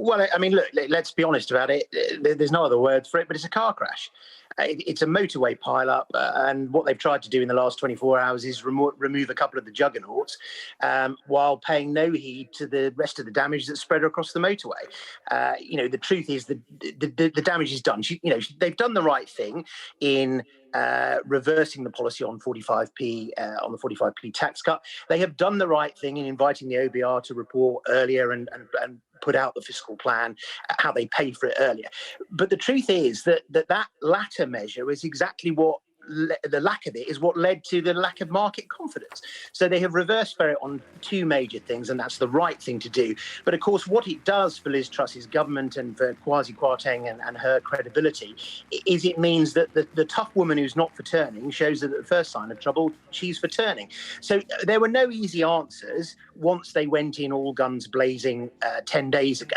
Well, I mean, look, let's be honest about it. There's no other words for it, but it's a car crash. It's a motorway pile-up, and what they've tried to do in the last 24 hours is remove a couple of the juggernauts while paying no heed to the rest of the damage that's spread across the motorway. The truth is that the damage is done. They've done the right thing in reversing the policy on 45p on the 45p tax cut. They have done the right thing in inviting the OBR to report earlier and put out the fiscal plan, how they pay for it earlier. But the truth is that latter measure is exactly what the lack of it is what led to the lack of market confidence. So they have reversed ferret on two major things, and that's the right thing to do. But of course, what it does for Liz Truss's government and for Kwasi Kwarteng and her credibility is it means that the tough woman who's not for turning shows that at the first sign of trouble, she's for turning. So there were no easy answers once they went in all guns blazing 10 days ago.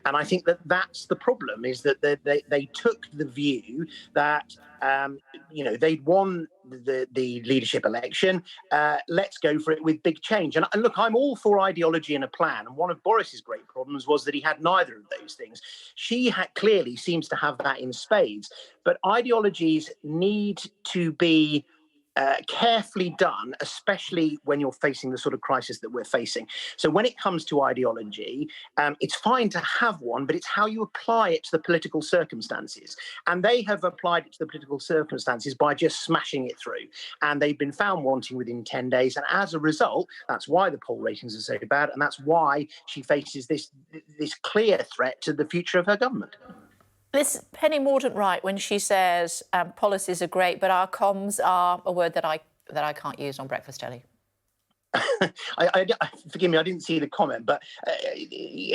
And I think that's the problem, is that they took the view that they'd won the leadership election. Let's go for it with big change. And look, I'm all for ideology and a plan. And one of Boris's great problems was that he had neither of those things. She clearly seems to have that in spades. But ideologies need to be carefully done, especially when you're facing the sort of crisis that we're facing. So when it comes to ideology, it's fine to have one, but it's how you apply it to the political circumstances. And they have applied it to the political circumstances by just smashing it through. And they've been found wanting within 10 days. And as a result, that's why the poll ratings are so bad. And that's why she faces this clear threat to the future of her government. Is Penny Mordaunt right when she says policies are great, but our comms are a word that I can't use on breakfast telly? Forgive me, I didn't see the comment, but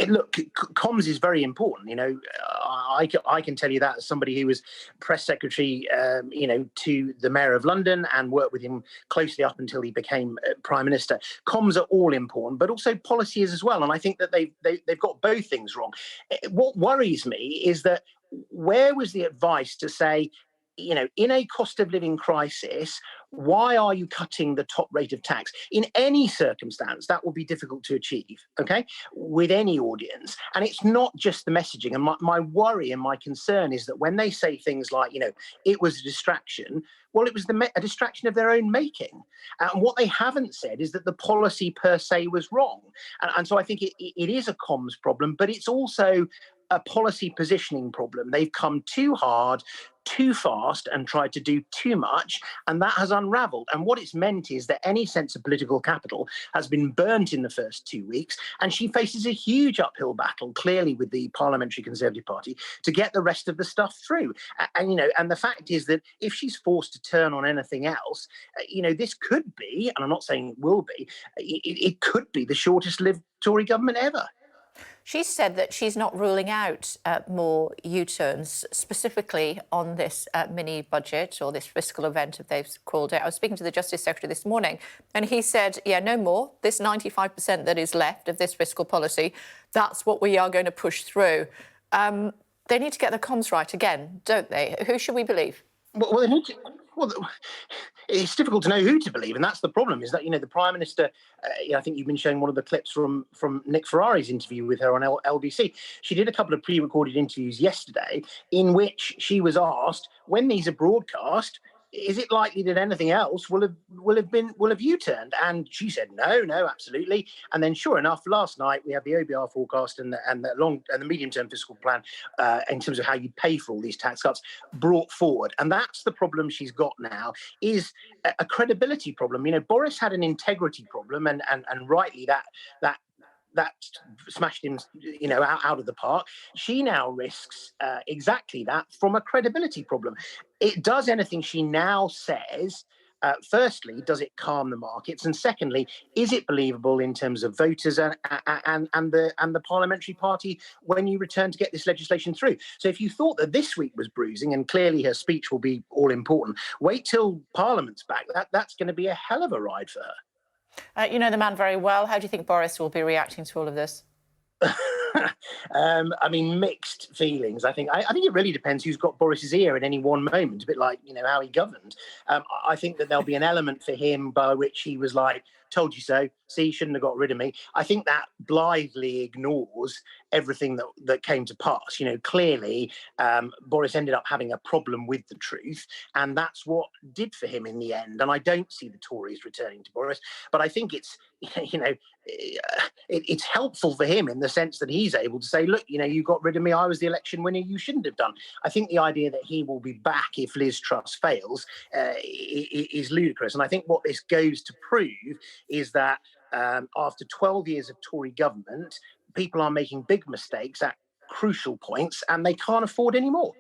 look, comms is very important. I can tell you that as somebody who was press secretary, to the Mayor of London and worked with him closely up until he became Prime Minister. Comms are all important, but also policy is as well. And I think that they've got both things wrong. What worries me is that where was the advice to say, in a cost of living crisis, why are you cutting the top rate of tax? In any circumstance, that will be difficult to achieve, okay, with any audience. And it's not just the messaging. And my worry and my concern is that when they say things like, it was a distraction, well, it was a distraction of their own making. And what they haven't said is that the policy per se was wrong. And so I think it is a comms problem, but it's also a policy positioning problem. They've come too hard, too fast, and tried to do too much, and that has unraveled. And what it's meant is that any sense of political capital has been burnt in the first 2 weeks, and she faces a huge uphill battle, clearly, with the Parliamentary Conservative Party to get the rest of the stuff through. And the fact is that if she's forced to turn on anything else, this could be, and I'm not saying it will be, it could be the shortest-lived Tory government ever. She said that she's not ruling out more U-turns, specifically on this mini budget or this fiscal event, if they've called it. I was speaking to the Justice Secretary this morning, and he said, no more. This 95% that is left of this fiscal policy, that's what we are going to push through. They need to get their comms right again, don't they? Who should we believe? Well, they need to. Well, it's difficult to know who to believe, and that's the problem. Is that the Prime Minister? I think you've been showing one of the clips from Nick Ferrari's interview with her on LBC. She did a couple of pre-recorded interviews yesterday in which she was asked, when these are broadcast, is it likely that anything else will have U-turned? And she said no, absolutely. And then, sure enough, last night we have the OBR forecast and the medium-term fiscal plan in terms of how you pay for all these tax cuts brought forward. And that's the problem she's got now, is a credibility problem. Boris had an integrity problem, and rightly that smashed him, out of the park. She now risks exactly that from a credibility problem. It does anything she now says. Firstly, does it calm the markets? And secondly, is it believable in terms of voters and the parliamentary party when you return to get this legislation through? So if you thought that this week was bruising, and clearly her speech will be all important, wait till Parliament's back. That's going to be a hell of a ride for her. You know the man very well. How do you think Boris will be reacting to all of this? Mixed feelings. I think it really depends who's got Boris's ear at any one moment, a bit like, how he governed. I think that there'll be an element for him by which he was like told you so. See, you shouldn't have got rid of me. I think that blithely ignores everything that came to pass. Clearly, Boris ended up having a problem with the truth, and that's what did for him in the end. And I don't see the Tories returning to Boris, but I think it's it's helpful for him in the sense that he's able to say, look, you got rid of me. I was the election winner. You shouldn't have done. I think the idea that he will be back if Liz Truss fails is ludicrous. And I think what this goes to prove is that after 12 years of Tory government, people are making big mistakes at crucial points and they can't afford any more.